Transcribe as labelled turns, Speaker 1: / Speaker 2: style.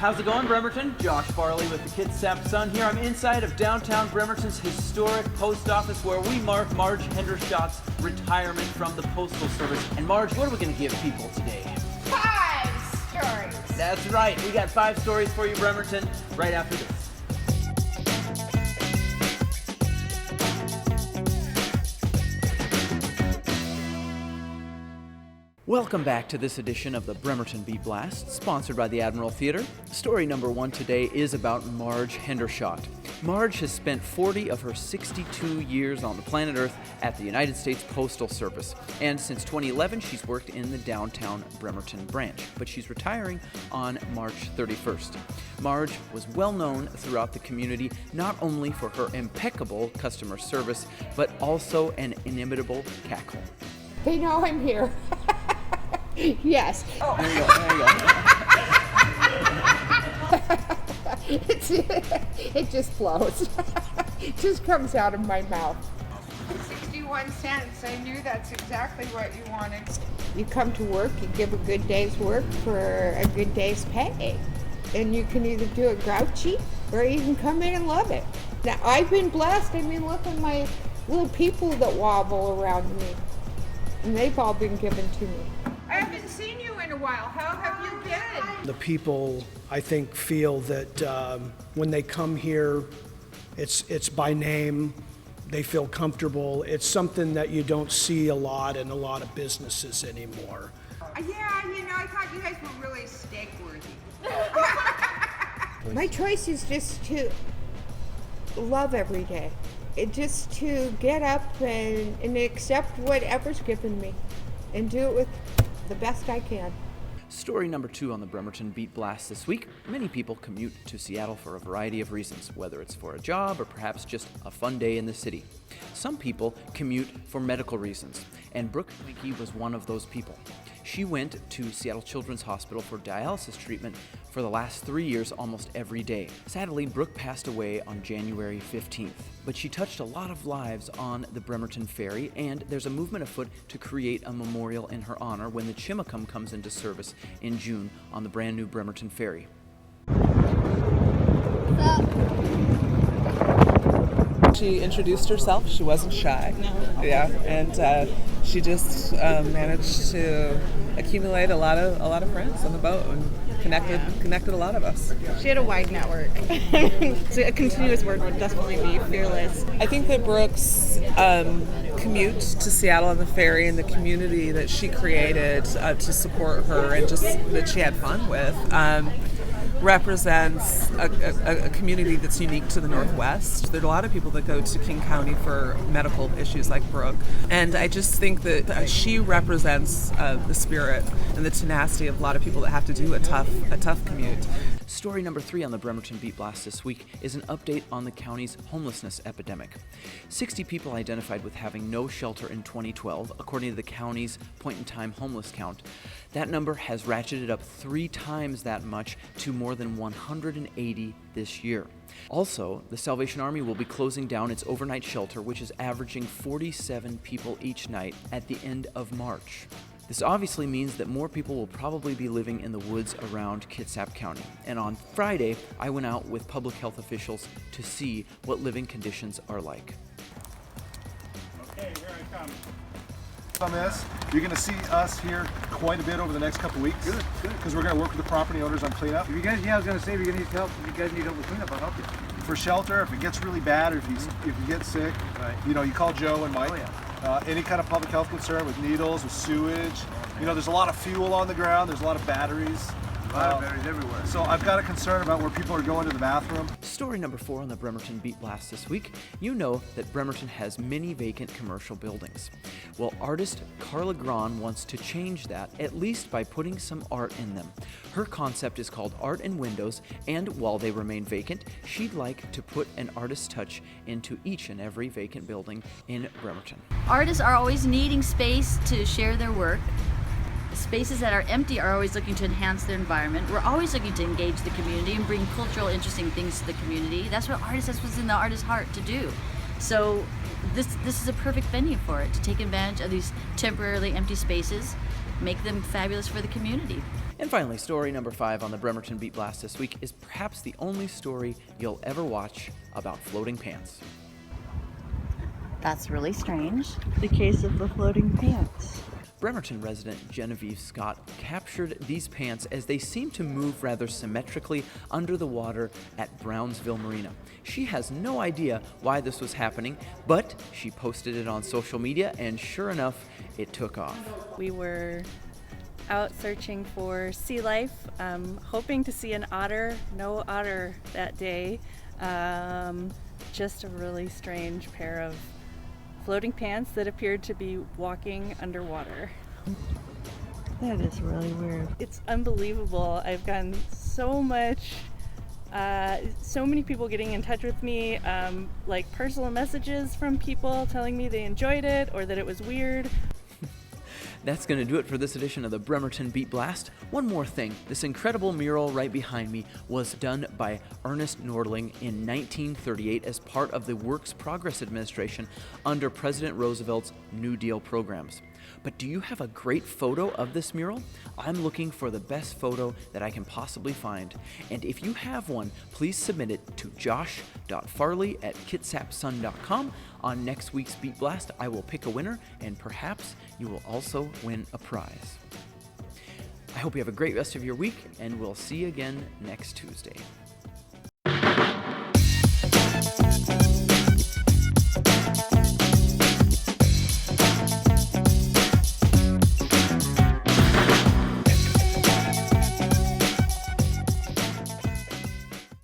Speaker 1: How's it going, Bremerton? Josh Farley with the Kitsap Sun here. I'm inside of downtown Bremerton's historic post office where we mark Marj Hendershot's retirement from the Postal Service. And Marj, what are we going to give people today?
Speaker 2: 5 stories.
Speaker 1: That's right. We got 5 stories for you, Bremerton, right after this. Welcome back to this edition of the Bremerton Beat Blast, sponsored by the Admiral Theater. Story number 1 today is about Marj Hendershot. Marj has spent 40 of her 62 years on the planet Earth at the United States Postal Service. And since 2011, she's worked in the downtown Bremerton branch, but she's retiring on March 31st. Marj was well known throughout the community, not only for her impeccable customer service, but also an inimitable cackle.
Speaker 2: They know I'm here. Yes.
Speaker 1: Oh. There
Speaker 2: you go. It just flows. It just comes out of my mouth. 61 cents. I knew that's exactly what you wanted. You come to work, you give a good day's work for a good day's pay. And you can either do it grouchy or you can come in and love it. Now, I've been blessed. I mean, look at my little people that wobble around me. And they've all been given to me. I haven't seen you in a while. How have you been?
Speaker 3: The people, I think, feel that when they come here, it's by name. They feel comfortable. It's something that you don't see a lot in a lot of businesses anymore.
Speaker 2: Yeah, you know, I thought you guys were really steak-worthy. My choice is just to love every day. Just to get up and accept whatever's given me and do it with the best I can.
Speaker 1: Story number 2 on the Bremerton Beat Blast this week. Many people commute to Seattle for a variety of reasons, whether it's for a job or perhaps just a fun day in the city. Some people commute for medical reasons, and Brooke Schweke was one of those people. She went to Seattle Children's Hospital for dialysis treatment for the last 3 years almost every day. Sadly, Brooke passed away on January 15th, but she touched a lot of lives on the Bremerton ferry, and there's a movement afoot to create a memorial in her honor when the Chimacum comes into service in June on the brand new Bremerton ferry.
Speaker 4: She introduced herself. She wasn't shy. No. Yeah, and she just managed to accumulate a lot of friends on the boat and connected a lot of us.
Speaker 5: She had a wide network. So a continuous word would definitely be fearless.
Speaker 4: I think that Brooke's commute to Seattle on the ferry and the community that she created to support her and just that she had fun with represents a community that's unique to the Northwest. There are a lot of people that go to King County for medical issues like Brooke, and I just think that she represents the spirit and the tenacity of a lot of people that have to do a tough commute.
Speaker 1: Story number 3 on the Bremerton Beat Blast this week is an update on the county's homelessness epidemic. 60 people identified with having no shelter in 2012, according to the county's point-in-time homeless count. That number has ratcheted up 3 times that much to more than 180 this year. Also, the Salvation Army will be closing down its overnight shelter, which is averaging 47 people each night at the end of March. This obviously means that more people will probably be living in the woods around Kitsap County. And on Friday, I went out with public health officials to see what living conditions are like.
Speaker 6: Okay, here I come. On this, you're going to see us here quite a bit over the next couple weeks.
Speaker 7: Good.
Speaker 6: Because we're going to work with the property owners on cleanup.
Speaker 7: If you guys, I was going to say, if you need help, if you guys need help with cleanup, I'll help you.
Speaker 6: For shelter, if it gets really bad or if you get sick,
Speaker 7: right.
Speaker 6: You know, you call Joe and Mike.
Speaker 7: Oh, yeah.
Speaker 6: Any kind of public health concern with needles, with sewage. You know, there's a lot of fuel on the ground. There's a lot of batteries.
Speaker 7: A lot of batteries everywhere.
Speaker 6: So I've got a concern about where people are going to the bathroom.
Speaker 1: Story number 4 on the Bremerton Beat Blast this week. You know that Bremerton has many vacant commercial buildings. Well, artist Carla Gran wants to change that, at least by putting some art in them. Her concept is called Art in Windows, and while they remain vacant, she'd like to put an artist's touch into each and every vacant building in Bremerton.
Speaker 8: Artists are always needing space to share their work. Spaces that are empty are always looking to enhance their environment. We're always looking to engage the community and bring cultural, interesting things to the community. That's what that's what's in the artist's heart to do. So this is a perfect venue for it, to take advantage of these temporarily empty spaces, make them fabulous for the community.
Speaker 1: And finally, story number 5 on the Bremerton Beat Blast this week is perhaps the only story you'll ever watch about floating pants.
Speaker 9: That's really strange. The case of the floating pants.
Speaker 1: Bremerton resident Genevieve Scott captured these pants as they seemed to move rather symmetrically under the water at Brownsville Marina. She has no idea why this was happening, but she posted it on social media, and sure enough, it took off.
Speaker 10: We were out searching for sea life, hoping to see an otter. No otter that day. Just a really strange pair of floating pants that appeared to be walking underwater.
Speaker 9: That is really weird.
Speaker 10: It's unbelievable. I've gotten so many people getting in touch with me, like personal messages from people telling me they enjoyed it or that it was weird.
Speaker 1: That's going to do it for this edition of the Bremerton Beat Blast. One more thing, this incredible mural right behind me was done by Ernest Nordling in 1938 as part of the Works Progress Administration under President Roosevelt's New Deal programs. But do you have a great photo of this mural? I'm looking for the best photo that I can possibly find. And if you have one, please submit it to josh.farley@kitsapsun.com. On next week's Beat Blast, I will pick a winner, and perhaps you will also win a prize. I hope you have a great rest of your week, and we'll see you again next Tuesday.